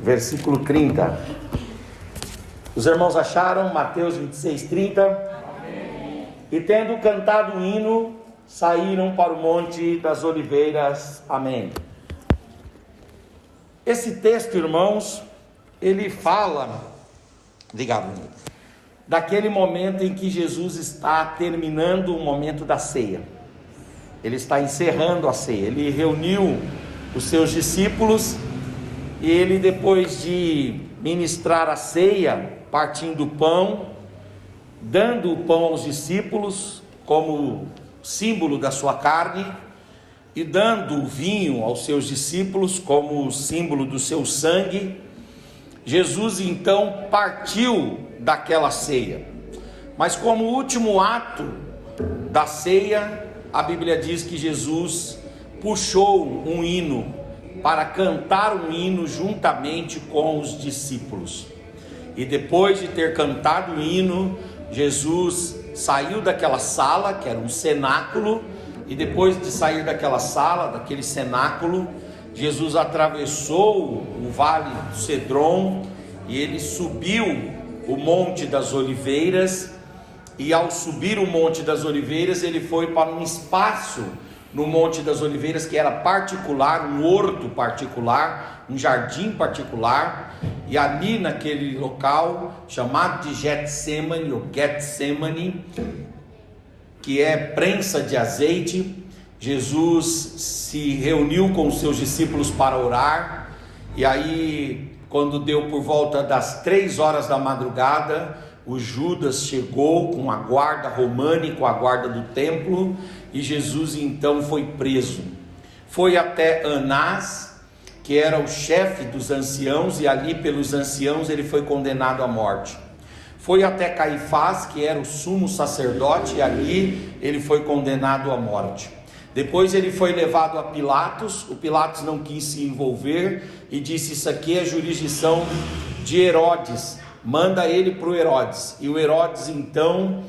versículo 30. Os irmãos acharam? Mateus 26, 30. Amém. E tendo cantado o hino, saíram para o Monte das Oliveiras. Amém. Esse texto, irmãos, ele fala, daquele momento em que Jesus está terminando o momento da ceia. Ele está encerrando a ceia. Ele reuniu os seus discípulos e ele, depois de ministrar a ceia, partindo o pão, dando o pão aos discípulos como símbolo da sua carne, e dando o vinho aos seus discípulos como símbolo do seu sangue, Jesus então partiu daquela ceia. Mas como último ato da ceia, a Bíblia diz que Jesus puxou um hino para cantar um hino juntamente com os discípulos. E depois de ter cantado o hino, Jesus saiu daquela sala, que era um cenáculo, e depois de sair daquela sala, daquele cenáculo, Jesus atravessou o vale do Cedron e ele subiu o Monte das Oliveiras. E ao subir o Monte das Oliveiras, ele foi para um espaço no Monte das Oliveiras que era particular, um horto particular, um jardim particular. E ali naquele local chamado de Getsemane, ou Getsemane, que é prensa de azeite, Jesus se reuniu com os seus discípulos para orar. E aí, quando deu por volta das 3 horas da madrugada, o Judas chegou com a guarda romana e com a guarda do templo, e Jesus então foi preso. Foi até Anás, que era o chefe dos anciãos, e ali pelos anciãos ele foi condenado à morte. Foi até Caifás, que era o sumo sacerdote, e ali ele foi condenado à morte. Depois ele foi levado a Pilatos. O Pilatos não quis se envolver e disse: isso aqui é jurisdição de Herodes, manda ele para o Herodes. E o Herodes então,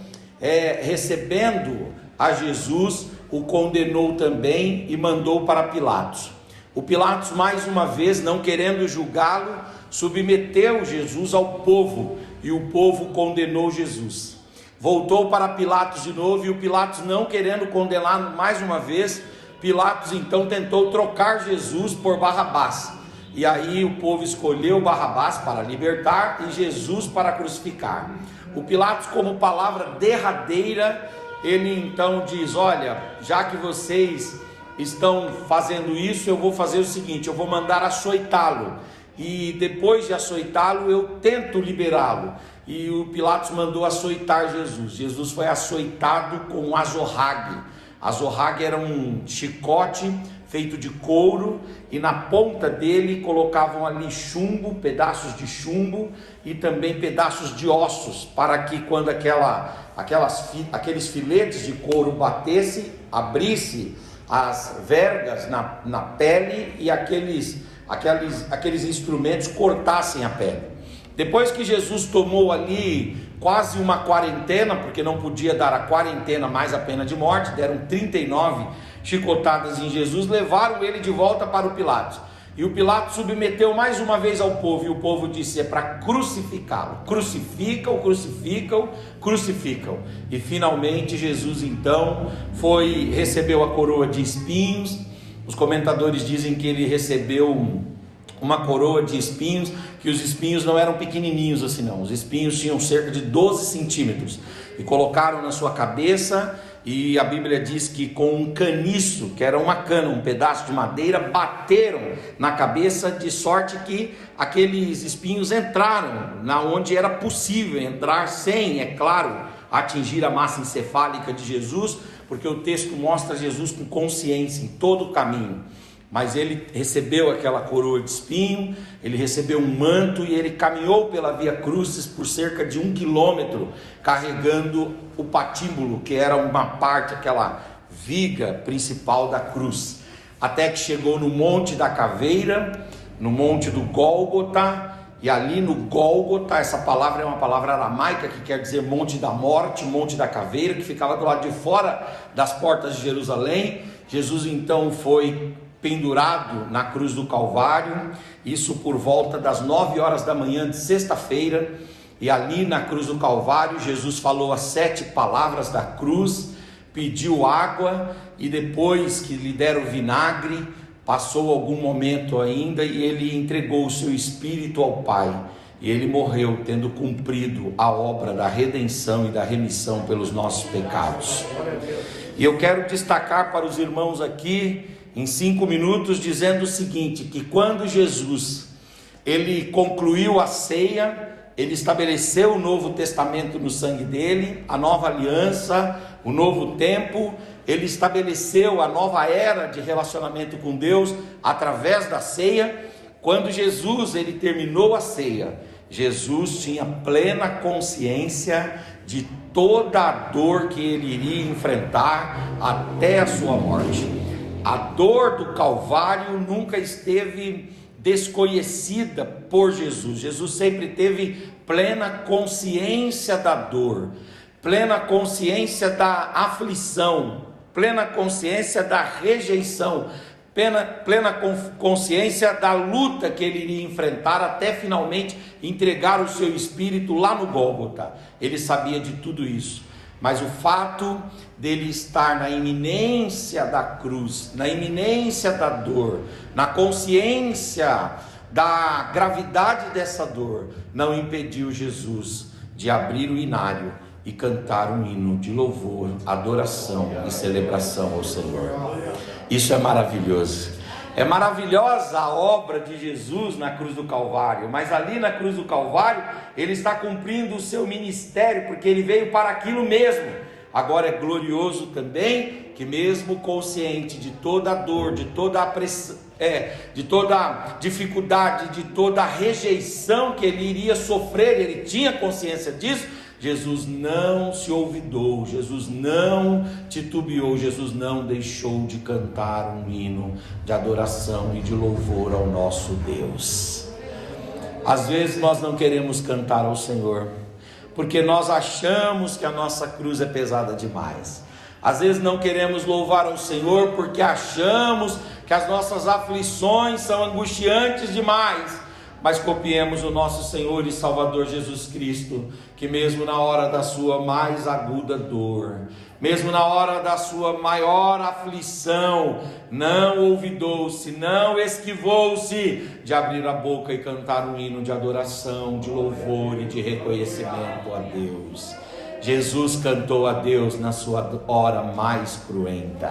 recebendo a Jesus, o condenou também e mandou para Pilatos. O Pilatos, mais uma vez, não querendo julgá-lo, submeteu Jesus ao povo, e o povo condenou Jesus. Voltou para Pilatos de novo, e o Pilatos, não querendo condená-lo mais uma vez, Pilatos então tentou trocar Jesus por Barrabás. E aí o povo escolheu Barrabás para libertar e Jesus para crucificar. O Pilatos, como palavra derradeira, ele então diz: olha, já que vocês estão fazendo isso, eu vou fazer o seguinte, eu vou mandar açoitá-lo, e depois de açoitá-lo eu tento liberá-lo. E o Pilatos mandou açoitar Jesus. Jesus foi açoitado com azorrague. Azorrague era um chicote feito de couro, e na ponta dele colocavam ali chumbo, pedaços de chumbo e também pedaços de ossos, para que quando aqueles filetes de couro batesse, abrisse as vergas na pele, e aqueles instrumentos cortassem a pele. Depois que Jesus tomou ali quase uma quarentena, porque não podia dar a quarentena mais a pena de morte, deram 39 chicotadas em Jesus, levaram ele de volta para o Pilatos. E o Pilatos submeteu mais uma vez ao povo, e o povo disse: é para crucificá-lo. Crucificam, crucificam, crucificam. E finalmente Jesus então recebeu a coroa de espinhos. Os comentadores dizem que ele recebeu uma coroa de espinhos, que os espinhos não eram pequenininhos assim não, os espinhos tinham cerca de 12 centímetros, e colocaram na sua cabeça, e a Bíblia diz que com um caniço, que era uma cana, um pedaço de madeira, bateram na cabeça, de sorte que aqueles espinhos entraram na onde era possível entrar, sem, é claro, atingir a massa encefálica de Jesus, porque o texto mostra Jesus com consciência em todo o caminho. Mas ele recebeu aquela coroa de espinho, ele recebeu um manto, e ele caminhou pela Via Crucis por cerca de 1 quilômetro, carregando o patíbulo, que era uma parte, aquela viga principal da cruz, até que chegou no Monte da Caveira, no Monte do Gólgota. E ali no Gólgota, essa palavra é uma palavra aramaica que quer dizer Monte da Morte, Monte da Caveira, que ficava do lado de fora das portas de Jerusalém. Jesus então foi pendurado na cruz do Calvário, isso por volta das 9 horas da manhã de sexta-feira, e ali na cruz do Calvário, Jesus falou as 7 palavras da cruz, pediu água, e depois que lhe deram vinagre, passou algum momento ainda, e ele entregou o seu espírito ao Pai, e ele morreu tendo cumprido a obra da redenção e da remissão pelos nossos pecados. E eu quero destacar para os irmãos aqui, em 5 minutos, dizendo o seguinte, que quando Jesus, ele concluiu a ceia, ele estabeleceu o Novo Testamento no sangue dele, a nova aliança, o novo tempo, ele estabeleceu a nova era de relacionamento com Deus através da ceia. Quando Jesus, ele terminou a ceia, Jesus tinha plena consciência de toda a dor que ele iria enfrentar até a sua morte. A dor do Calvário nunca esteve desconhecida por Jesus. Jesus sempre teve plena consciência da dor, plena consciência da aflição, plena consciência da rejeição, plena consciência da luta que ele iria enfrentar até finalmente entregar o seu espírito lá no Gólgota. Ele sabia de tudo isso, mas o fato dele estar na iminência da cruz, na iminência da dor, na consciência da gravidade dessa dor, não impediu Jesus de abrir o inário e cantar um hino de louvor, adoração e celebração ao Senhor. Isso é maravilhoso. É maravilhosa a obra de Jesus na cruz do Calvário, mas ali na cruz do Calvário, ele está cumprindo o seu ministério, porque ele veio para aquilo mesmo. Agora é glorioso também, que mesmo consciente de toda a dor, de toda a pressão, de toda a dificuldade, de toda a rejeição que ele iria sofrer, ele tinha consciência disso, Jesus não se olvidou, Jesus não titubeou, Jesus não deixou de cantar um hino de adoração e de louvor ao nosso Deus. Às vezes nós não queremos cantar ao Senhor, porque nós achamos que a nossa cruz é pesada demais. Às vezes não queremos louvar ao Senhor, porque achamos que as nossas aflições são angustiantes demais. Mas copiemos o nosso Senhor e Salvador Jesus Cristo, que mesmo na hora da sua mais aguda dor, mesmo na hora da sua maior aflição, não olvidou-se, não esquivou-se de abrir a boca e cantar um hino de adoração, de louvor e de reconhecimento a Deus. Jesus cantou a Deus na sua hora mais cruenta.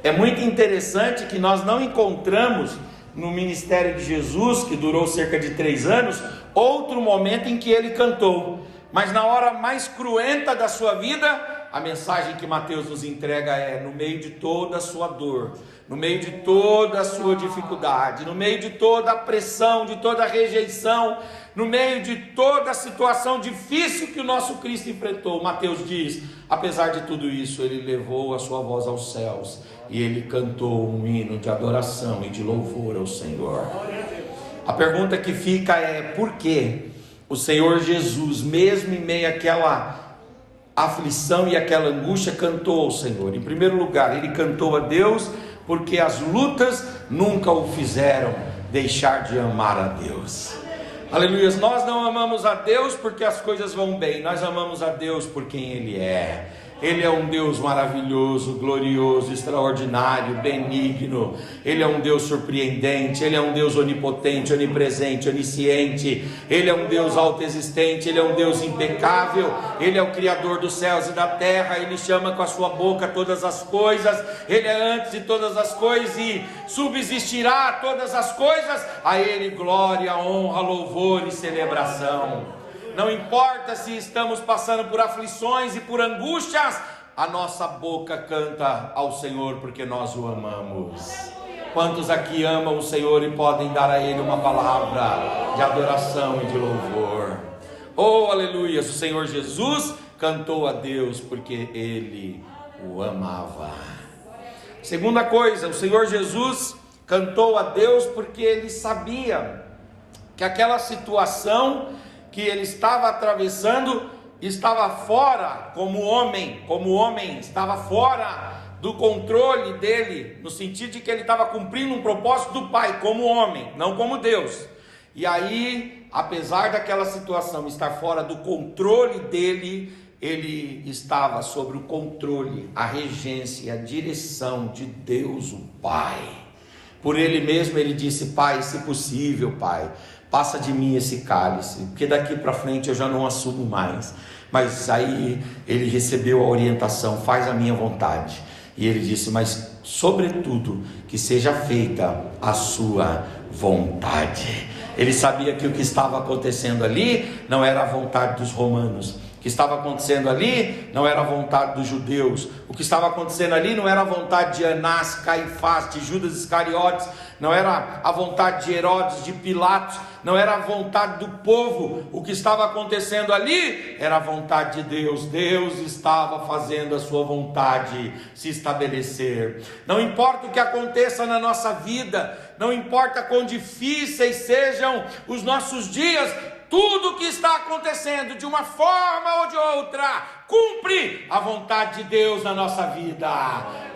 É muito interessante que nós não encontramos no ministério de Jesus, que durou cerca de 3 anos, outro momento em que ele cantou, mas na hora mais cruenta da sua vida, a mensagem que Mateus nos entrega é: no meio de toda a sua dor, no meio de toda a sua dificuldade, no meio de toda a pressão, de toda a rejeição, no meio de toda a situação difícil que o nosso Cristo enfrentou, Mateus diz, apesar de tudo isso, ele levou a sua voz aos céus, e ele cantou um hino de adoração e de louvor ao Senhor. A pergunta que fica é: por que o Senhor Jesus, mesmo em meio àquela aflição e àquela angústia, cantou ao Senhor? Em primeiro lugar, ele cantou a Deus porque as lutas nunca o fizeram deixar de amar a Deus. Aleluia. Nós não amamos a Deus porque as coisas vão bem, nós amamos a Deus por quem Ele é. Ele é um Deus maravilhoso, glorioso, extraordinário, benigno. Ele é um Deus surpreendente. Ele é um Deus onipotente, onipresente, onisciente. Ele é um Deus autoexistente. Ele é um Deus impecável. Ele é o Criador dos céus e da terra. Ele chama com a sua boca todas as coisas. Ele é antes de todas as coisas e subsistirá todas as coisas. A Ele glória, honra, louvor e celebração. Não importa se estamos passando por aflições e por angústias, a nossa boca canta ao Senhor porque nós o amamos. Quantos aqui amam o Senhor e podem dar a Ele uma palavra de adoração e de louvor? Oh, aleluia! O Senhor Jesus cantou a Deus porque Ele o amava. Segunda coisa, o Senhor Jesus cantou a Deus porque Ele sabia que aquela situação que ele estava atravessando estava fora como homem estava fora do controle dele, no sentido de que ele estava cumprindo um propósito do Pai, como homem, não como Deus. E aí, apesar daquela situação estar fora do controle dele, ele estava sobre o controle, a regência, a direção de Deus, o Pai. Por ele mesmo ele disse: Pai, se possível, Pai, passa de mim esse cálice, porque daqui para frente eu já não assumo mais. Mas aí ele recebeu a orientação: faz a minha vontade. E ele disse: mas sobretudo que seja feita a sua vontade. Ele sabia que o que estava acontecendo ali não era a vontade dos romanos. O que estava acontecendo ali não era a vontade dos judeus. O que estava acontecendo ali não era a vontade de Anás, Caifás, de Judas Iscariotes. Não era a vontade de Herodes, de Pilatos. Não era a vontade do povo. O que estava acontecendo ali era a vontade de Deus. Deus estava fazendo a sua vontade se estabelecer. Não importa o que aconteça na nossa vida, não importa quão difíceis sejam os nossos dias, tudo que está acontecendo, de uma forma ou de outra, cumpre a vontade de Deus na nossa vida.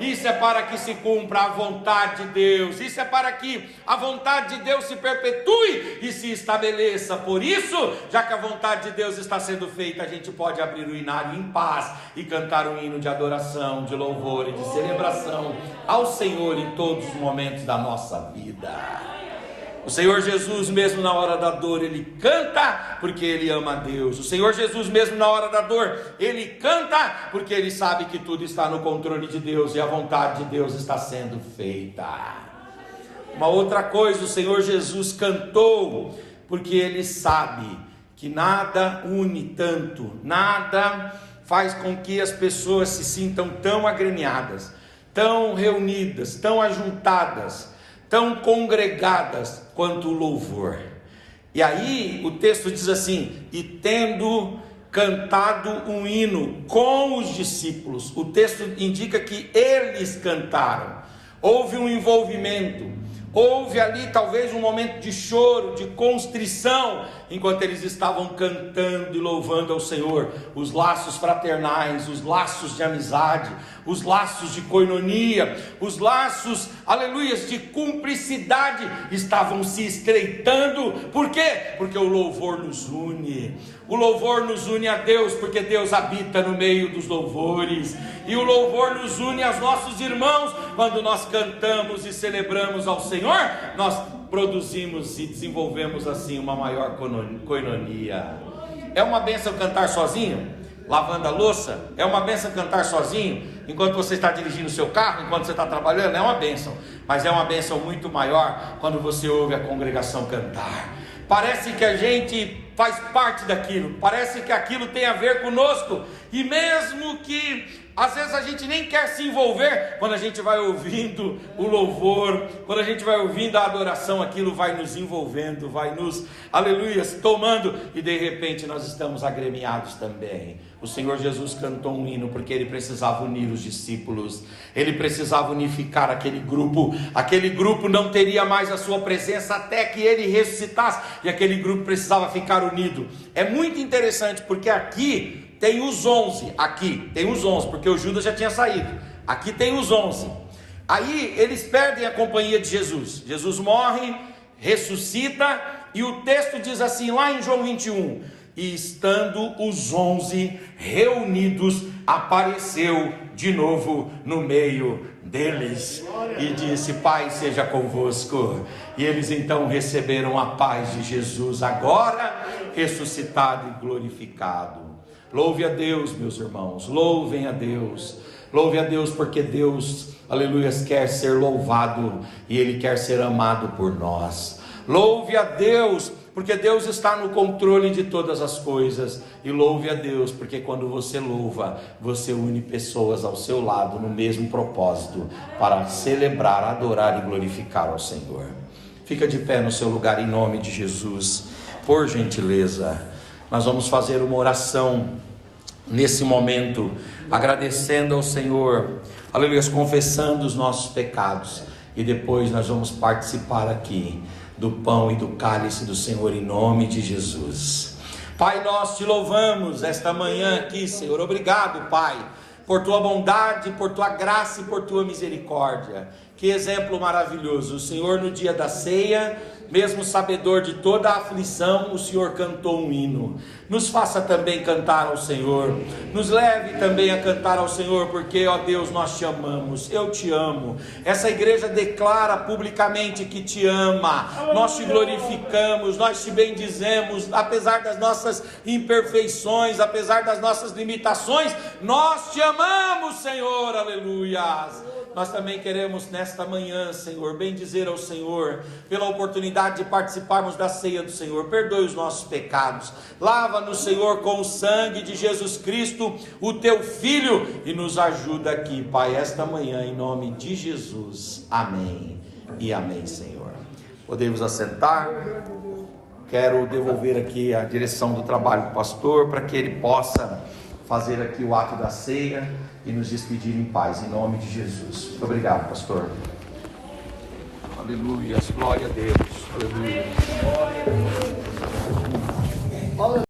Isso é para que se cumpra a vontade de Deus. Isso é para que a vontade de Deus se perpetue e se estabeleça. Por isso, já que a vontade de Deus está sendo feita, a gente pode abrir o inário em paz e cantar um hino de adoração, de louvor e de celebração ao Senhor em todos os momentos da nossa vida. O Senhor Jesus, mesmo na hora da dor, Ele canta porque Ele ama a Deus. O Senhor Jesus, mesmo na hora da dor, Ele canta porque Ele sabe que tudo está no controle de Deus e a vontade de Deus está sendo feita. Uma outra coisa, o Senhor Jesus cantou porque Ele sabe que nada une tanto, nada faz com que as pessoas se sintam tão agremiadas, tão reunidas, tão ajuntadas, tão congregadas quanto o louvor. E aí o texto diz assim: e tendo cantado um hino com os discípulos. O texto indica que eles cantaram. Houve um envolvimento, houve ali talvez um momento de choro, de constrição, enquanto eles estavam cantando e louvando ao Senhor. Os laços fraternais, os laços de amizade, os laços de coinonia, os laços, aleluias, de cumplicidade estavam se estreitando. Por quê? Porque o louvor nos une. O louvor nos une a Deus, porque Deus habita no meio dos louvores. E o louvor nos une aos nossos irmãos. Quando nós cantamos e celebramos ao Senhor, nós produzimos e desenvolvemos assim uma maior coinonia. É uma bênção cantar sozinho, lavando a louça? É uma bênção cantar sozinho, enquanto você está dirigindo o seu carro, enquanto você está trabalhando? É uma bênção. Mas é uma bênção muito maior quando você ouve a congregação cantar. Parece que a gente faz parte daquilo, parece que aquilo tem a ver conosco, e mesmo que às vezes a gente nem quer se envolver, quando a gente vai ouvindo o louvor, quando a gente vai ouvindo a adoração, aquilo vai nos envolvendo, vai nos, aleluias, tomando, e de repente nós estamos agremiados também. O Senhor Jesus cantou um hino porque Ele precisava unir os discípulos, Ele precisava unificar aquele grupo não teria mais a sua presença até que Ele ressuscitasse, e aquele grupo precisava ficar unido. É muito interessante porque aqui tem os 11, porque o Judas já tinha saído. Aqui tem os 11. Aí eles perdem a companhia de Jesus. Jesus morre, ressuscita, e o texto diz assim, lá em João 21, e estando os 11 reunidos, apareceu de novo no meio deles, e disse: Pai seja convosco. E eles então receberam a paz de Jesus, agora ressuscitado e glorificado. Louve a Deus, meus irmãos, louvem a Deus, louve a Deus, porque Deus, aleluia, quer ser louvado e Ele quer ser amado por nós. Louve a Deus, porque Deus está no controle de todas as coisas. E louve a Deus, porque quando você louva, você une pessoas ao seu lado no mesmo propósito, para celebrar, adorar e glorificar ao Senhor. Fica de pé no seu lugar em nome de Jesus, por gentileza. Nós vamos fazer uma oração nesse momento, agradecendo ao Senhor, aleluia, confessando os nossos pecados, e depois nós vamos participar aqui do pão e do cálice do Senhor em nome de Jesus. Pai, nós te louvamos esta manhã aqui, Senhor. Obrigado, Pai, por tua bondade, por tua graça e por tua misericórdia. Que exemplo maravilhoso! O Senhor, no dia da ceia, mesmo sabedor de toda a aflição, o Senhor cantou um hino. Nos faça também cantar ao Senhor, nos leve também a cantar ao Senhor, porque, ó Deus, nós te amamos, eu te amo. Essa igreja declara publicamente que te ama, nós te glorificamos, nós te bendizemos, apesar das nossas imperfeições, apesar das nossas limitações, nós te amamos, Senhor, aleluias. Nós também queremos nesta manhã, Senhor, bendizer ao Senhor pela oportunidade de participarmos da ceia do Senhor. Perdoe os nossos pecados, lava-nos, Senhor, com o sangue de Jesus Cristo, o teu Filho, e nos ajuda aqui, Pai, esta manhã, em nome de Jesus. Amém e amém, Senhor. Podemos assentar. Quero devolver aqui a direção do trabalho do pastor, para que ele possa fazer aqui o ato da ceia e nos despedir em paz, em nome de Jesus. Muito obrigado, pastor. Aleluia, glória a Deus. Aleluia.